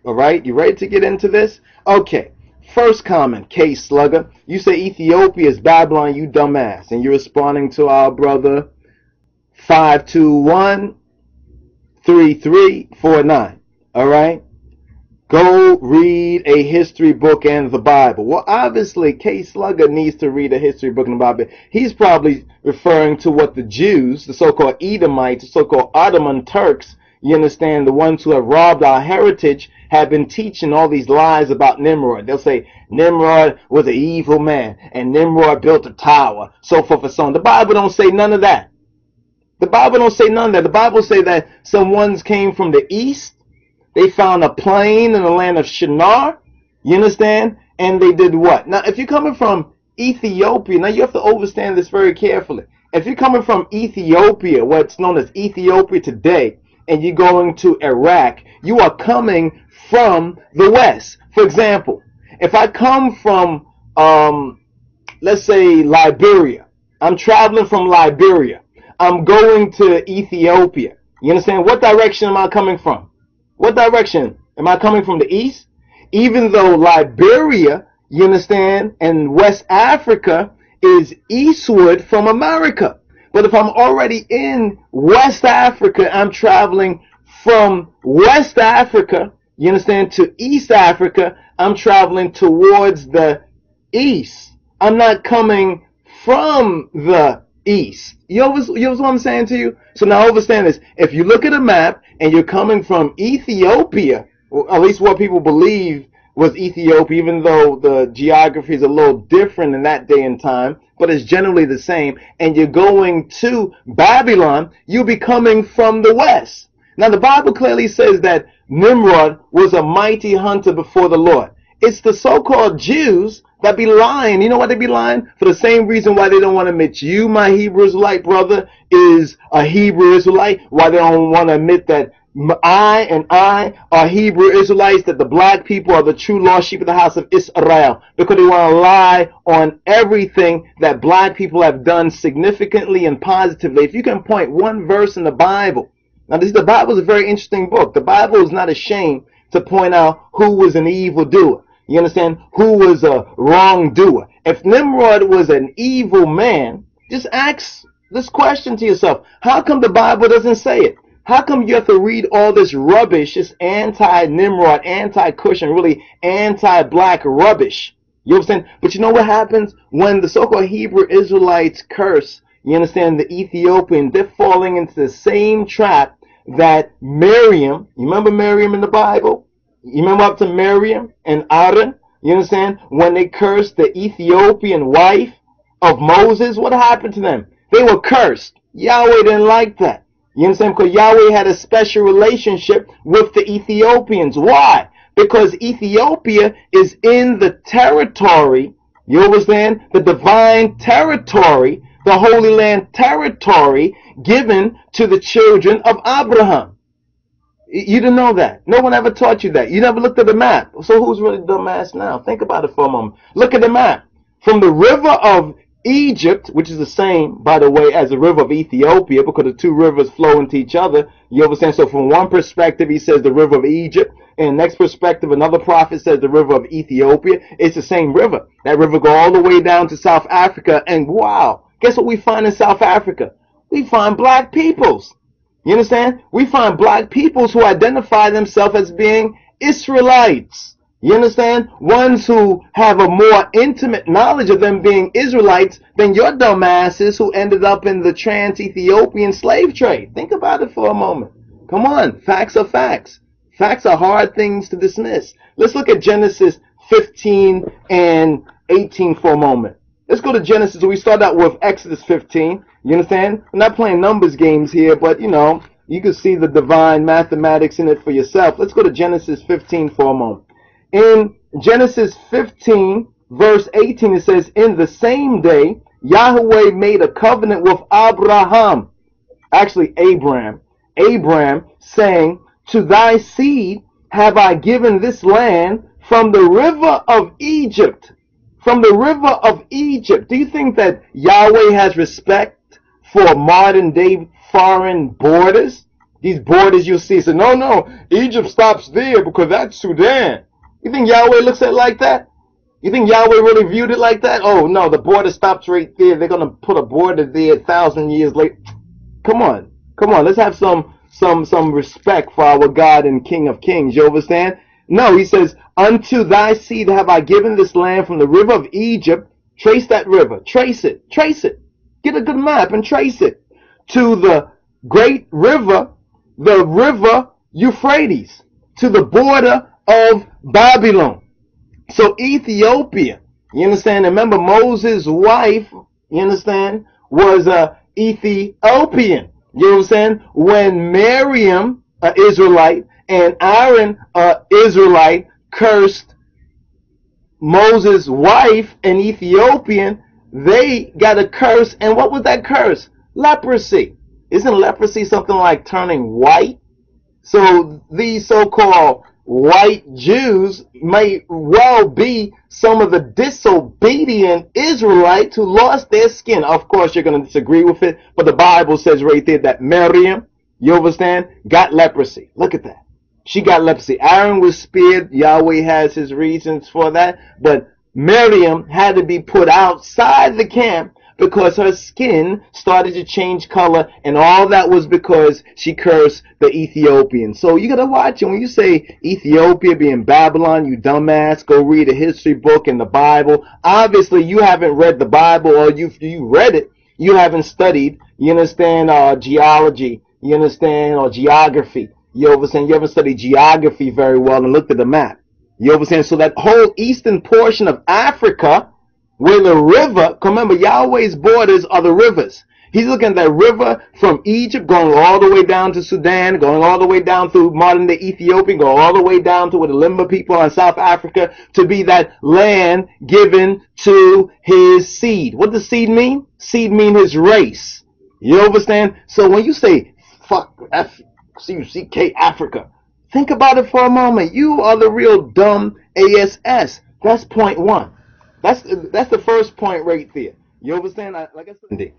All right, you ready to get into this? Okay, first comment, K Slugger. You say Ethiopia is Babylon, you dumbass. And you're responding to our brother 5213349. All right? Go read a history book and the Bible. Well, obviously, K Slugger needs to read a history book and the Bible. He's probably referring to what the Jews, the so-called Edomites, the so-called Ottoman Turks, you understand, the ones who have robbed our heritage, have been teaching all these lies about Nimrod. They'll say Nimrod was an evil man, and Nimrod built a tower, so forth and so on. The Bible don't say none of that. The Bible don't say none of that. The Bible say that some ones came from the east. They found a plain in the land of Shinar, you understand? And they did what? Now, if you're coming from Ethiopia, now you have to understand this very carefully. If you're coming from Ethiopia, what's known as Ethiopia today, and you're going to Iraq, you are coming from the west. For example, if I come from, let's say, Liberia, I'm traveling from Liberia. I'm going to Ethiopia. You understand? What direction am I coming from? What direction? Am I coming from the east? Even though Liberia, you understand, and West Africa is eastward from America. But if I'm already in West Africa, I'm traveling from West Africa, you understand, to East Africa. I'm traveling towards the east. I'm not coming from the east. You know what I'm saying to you? So now understand this. If you look at a map and you're coming from Ethiopia, or at least what people believe was Ethiopia, even though the geography is a little different in that day and time, but it's generally the same, and you're going to Babylon, you'll be coming from the west. Now the Bible clearly says that Nimrod was a mighty hunter before the Lord. It's the so-called Jews that be lying. You know why they be lying? For the same reason why they don't want to admit you, my Hebrew Israelite brother, is a Hebrew Israelite. Why they don't want to admit that I are Hebrew Israelites, that the black people are the true lost sheep of the house of Israel. Because they want to lie on everything that black people have done significantly and positively. If you can point one verse in the Bible. Now, the Bible is a very interesting book. The Bible is not ashamed to point out who was an evildoer. You understand? Who was a wrongdoer. If Nimrod was an evil man, just ask this question to yourself. How come the Bible doesn't say it? How come you have to read all this rubbish, this anti-Nimrod, anti-Cush, and really anti-black rubbish? You understand? But you know what happens? When the so-called Hebrew Israelites curse, you understand, the Ethiopian, they're falling into the same trap that Miriam, you remember Miriam in the Bible? You remember up to Miriam and Aaron? You understand? When they cursed the Ethiopian wife of Moses, what happened to them? They were cursed. Yahweh didn't like that. You understand? Because Yahweh had a special relationship with the Ethiopians. Why? Because Ethiopia is in the territory, you understand? The divine territory, the Holy Land territory given to the children of Abraham. You didn't know that. No one ever taught you that. You never looked at the map. So who's really dumbass now? Think about it for a moment. Look at the map. From the river of Egypt, which is the same, by the way, as the river of Ethiopia, because the two rivers flow into each other. You understand? So from one perspective, he says the river of Egypt. And the next perspective, another prophet says the river of Ethiopia. It's the same river. That river goes all the way down to South Africa. And wow, guess what we find in South Africa? We find black peoples. You understand? We find black peoples who identify themselves as being Israelites. You understand? Ones who have a more intimate knowledge of them being Israelites than your dumbasses who ended up in the trans-Ethiopian slave trade. Think about it for a moment. Come on. Facts are facts. Facts are hard things to dismiss. Let's look at Genesis 15 and 18 for a moment. Let's go to Genesis. We start out with Exodus 15. You understand? We're not playing numbers games here, but, you know, you can see the divine mathematics in it for yourself. Let's go to Genesis 15 for a moment. In Genesis 15, verse 18, it says, in the same day, Yahweh made a covenant with Abraham, actually Abram, saying, to thy seed have I given this land from the river of Egypt. From the river of Egypt. Do you think that Yahweh has respect for modern day foreign borders? These borders you see. So no, Egypt stops there because that's Sudan. You think Yahweh looks at it like that? You think Yahweh really viewed it like that? Oh no, the border stops right there. They're gonna put a border there 1,000 years later. Come on. Let's have some respect for our God and King of Kings. You understand? No, he says, unto thy seed have I given this land from the river of Egypt. Trace that river. Trace it. Get a good map and trace it to the great river, the river Euphrates, to the border of Babylon. So Ethiopia, you understand? Remember, Moses' wife, you understand, was a Ethiopian. You understand? When Miriam, an Israelite, and Aaron, an Israelite, cursed Moses' wife, an Ethiopian, they got a curse. And what was that curse? Leprosy. Isn't leprosy something like turning white? So these so-called white Jews may well be some of the disobedient Israelites who lost their skin. Of course, you're going to disagree with it, but the Bible says right there that Miriam, you understand, got leprosy. Look at that. She got leprosy. Aaron was spared. Yahweh has his reasons for that, but Miriam had to be put outside the camp because her skin started to change color, and all that was because she cursed the Ethiopians. So you gotta watch it. When you say Ethiopia being Babylon, you dumbass, go read a history book in the Bible. Obviously, you haven't read the Bible, or you read it. You haven't studied. You understand geology. You understand or geography. You understand? You haven't studied geography very well and looked at the map. You understand? So that whole eastern portion of Africa, where the river, remember Yahweh's borders are the rivers. He's looking at that river from Egypt going all the way down to Sudan, going all the way down through modern day Ethiopia, going all the way down to where the Limba people are in South Africa, to be that land given to his seed. What does seed mean? Seed mean his race. You understand? So when you say fuck F-C-U-C-K Africa, think about it for a moment. You are the real dumb ASS. That's point one. That's the first point right there. You understand? Like I said.